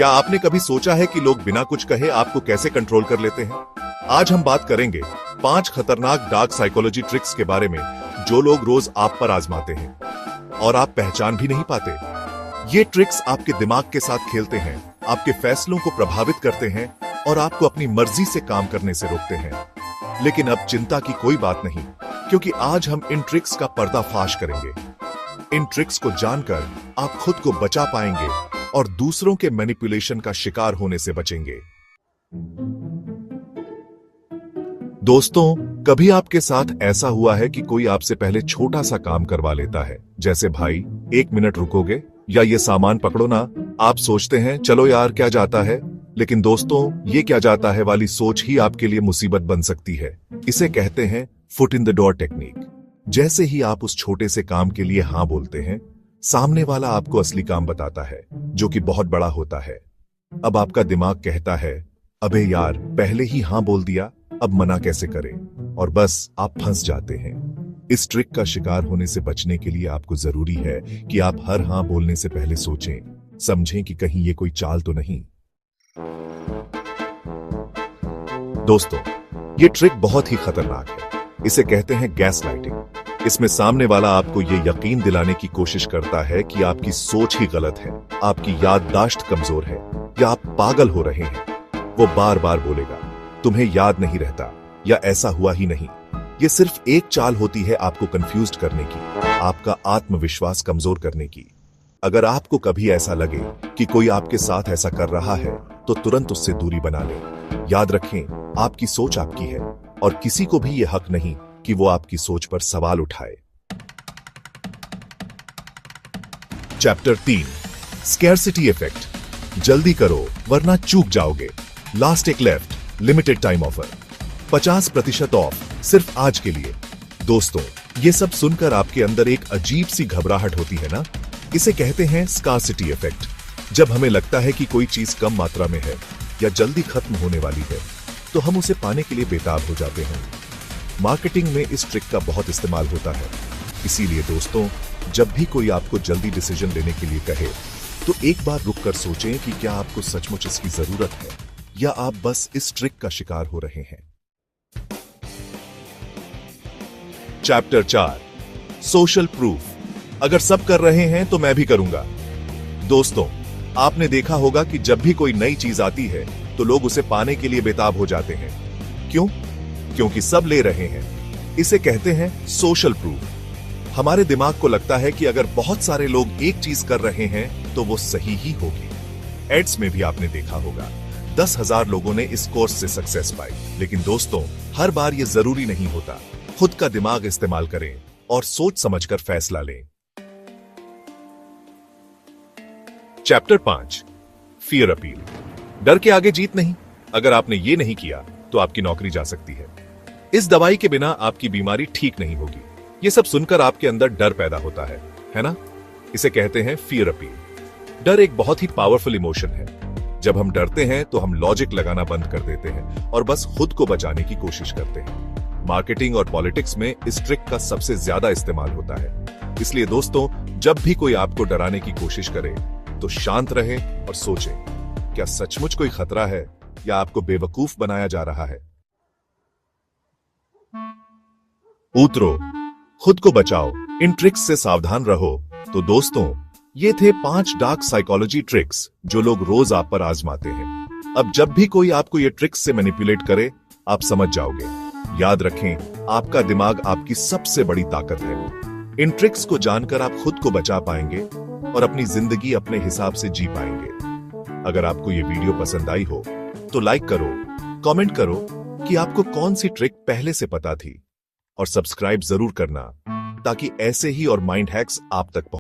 क्या आपने कभी सोचा है कि लोग बिना कुछ कहे आपको कैसे कंट्रोल कर लेते हैं? आज हम बात करेंगे 5 खतरनाक डार्क साइकोलॉजी ट्रिक्स के बारे में जो लोग रोज आप पर आजमाते हैं और आप पहचान भी नहीं पाते। ये ट्रिक्स आपके दिमाग के साथ खेलते हैं, आपके फैसलों को प्रभावित करते हैं और आपको अपनी मर्जी से काम करने से रोकते हैं। लेकिन अब चिंता की कोई बात नहीं, क्योंकि आज हम इन ट्रिक्स का पर्दाफाश करेंगे। इन ट्रिक्स को जानकर आप खुद को बचा पाएंगे और दूसरों के मैनिपुलेशन का शिकार होने से बचेंगे। दोस्तों, कभी आपके साथ ऐसा हुआ है कि कोई आपसे पहले छोटा सा काम करवा लेता है, जैसे भाई 1 मिनट रुकोगे या ये सामान पकड़ो ना। आप सोचते हैं चलो यार क्या जाता है, लेकिन दोस्तों ये क्या जाता है वाली सोच ही आपके लिए मुसीबत बन सकती है। इसे कहते हैं foot in the door technique. जैसे ही आप उस छोटे से काम के लिए हां बोलते हैं, सामने वाला आपको असली काम बताता है जो कि बहुत बड़ा होता है। अब आपका दिमाग कहता है अबे यार पहले ही हां बोल दिया, अब मना कैसे करें, और बस आप फंस जाते हैं। इस ट्रिक का शिकार होने से बचने के लिए आपको जरूरी है कि आप हर हां बोलने से पहले सोचें, समझें कि कहीं ये कोई चाल तो नहीं। दोस्तों, ये ट्रिक बहुत ही खतरनाक है। इसे कहते हैं गैस लाइटिंग। इसमें सामने वाला आपको ये यकीन दिलाने की कोशिश करता है कि आपकी सोच ही गलत है, आपकी याददाश्त कमजोर है या आप पागल हो रहे हैं। वो बार बार बोलेगा तुम्हें याद नहीं रहता या ऐसा हुआ ही नहीं। ये सिर्फ एक चाल होती है आपको कंफ्यूज्ड करने की, आपका आत्मविश्वास कमजोर करने की। अगर आपको कभी ऐसा लगे कि कोई आपके साथ ऐसा कर रहा है तो तुरंत उससे दूरी बना लें। याद रखें, आपकी सोच आपकी है और किसी को भी यह हक नहीं कि वो आपकी सोच पर सवाल उठाए। Chapter 3, scarcity effect. जल्दी करो वरना चूक जाओगे। लास्ट एक left, limited time offer, 50% of सिर्फ आज के लिए। दोस्तों, ये सब सुनकर आपके अंदर एक अजीब सी घबराहट होती है ना? इसे कहते हैं स्कार्सिटी इफेक्ट। जब हमें लगता है कि कोई चीज कम मात्रा में है या जल्दी खत्म होने वाली है, तो हम उसे पाने के लिए बेताब हो जाते हैं। मार्केटिंग में इस ट्रिक का बहुत इस्तेमाल होता है। इसीलिए दोस्तों, जब भी कोई आपको जल्दी डिसीजन लेने के लिए कहे, तो एक बार रुक कर सोचें कि क्या आपको सचमुच इसकी जरूरत है या आप बस इस ट्रिक का शिकार हो रहे हैं। Chapter 4, social proof. अगर सब कर रहे हैं तो मैं भी करूंगा। दोस्तों, आपने देखा होगा कि जब भी कोई नई चीज आती है तो लोग उसे पाने के लिए बेताब हो जाते हैं। क्यों? क्योंकि सब ले रहे हैं। इसे कहते हैं सोशल प्रूफ। हमारे दिमाग को लगता है कि अगर बहुत सारे लोग एक चीज कर रहे हैं तो वो सही ही होगी। एड्स में भी आपने देखा होगा 10,000 लोगों ने इस कोर्स से सक्सेस पाई। लेकिन दोस्तों, हर बार ये जरूरी नहीं होता। खुद का दिमाग इस्तेमाल करें और सोच समझकर फैसला लें। Chapter 5, fear appeal. डर के आगे जीत नहीं। अगर आपने ये नहीं किया तो आपकी नौकरी जा सकती है। इस दवाई के बिना आपकी बीमारी ठीक नहीं होगी। ये सब सुनकर आपके अंदर डर पैदा होता है ना? इसे कहते हैं फियर अपील। डर एक बहुत ही पावरफुल इमोशन है। जब हम डरते हैं तो हम लॉजिक लगाना बंद कर देते हैं और बस खुद को बचाने की कोशिश करते हैं। मार्केटिंग और पॉलिटिक्स में इस ट्रिक का सबसे ज्यादा इस्तेमाल होता है। इसलिए दोस्तों, जब भी कोई आपको डराने की कोशिश करे तो शांत रहे और सोचें, क्या सचमुच कोई खतरा है या आपको बेवकूफ बनाया जा रहा है? उतरो, खुद को बचाओ, इन ट्रिक्स से सावधान रहो। तो दोस्तों, ये थे 5 डार्क साइकोलॉजी ट्रिक्स जो लोग रोज आप पर आजमाते हैं। अब जब भी कोई आपको ये ट्रिक्स से मैनिपुलेट करे, आप समझ जाओगे। याद रखें, आपका दिमाग आपकी सबसे बड़ी ताकत है। इन ट्रिक्स को जानकर आप खुद को बचा पाएंगे और अपनी जिंदगी अपने हिसाब से जी पाएंगे। अगर आपको ये वीडियो पसंद आई हो तो लाइक करो, कमेंट करो कि आपको कौन सी ट्रिक पहले से पता थी, और सब्सक्राइब जरूर करना ताकि ऐसे ही और माइंड हैक्स आप तक पहुंचे।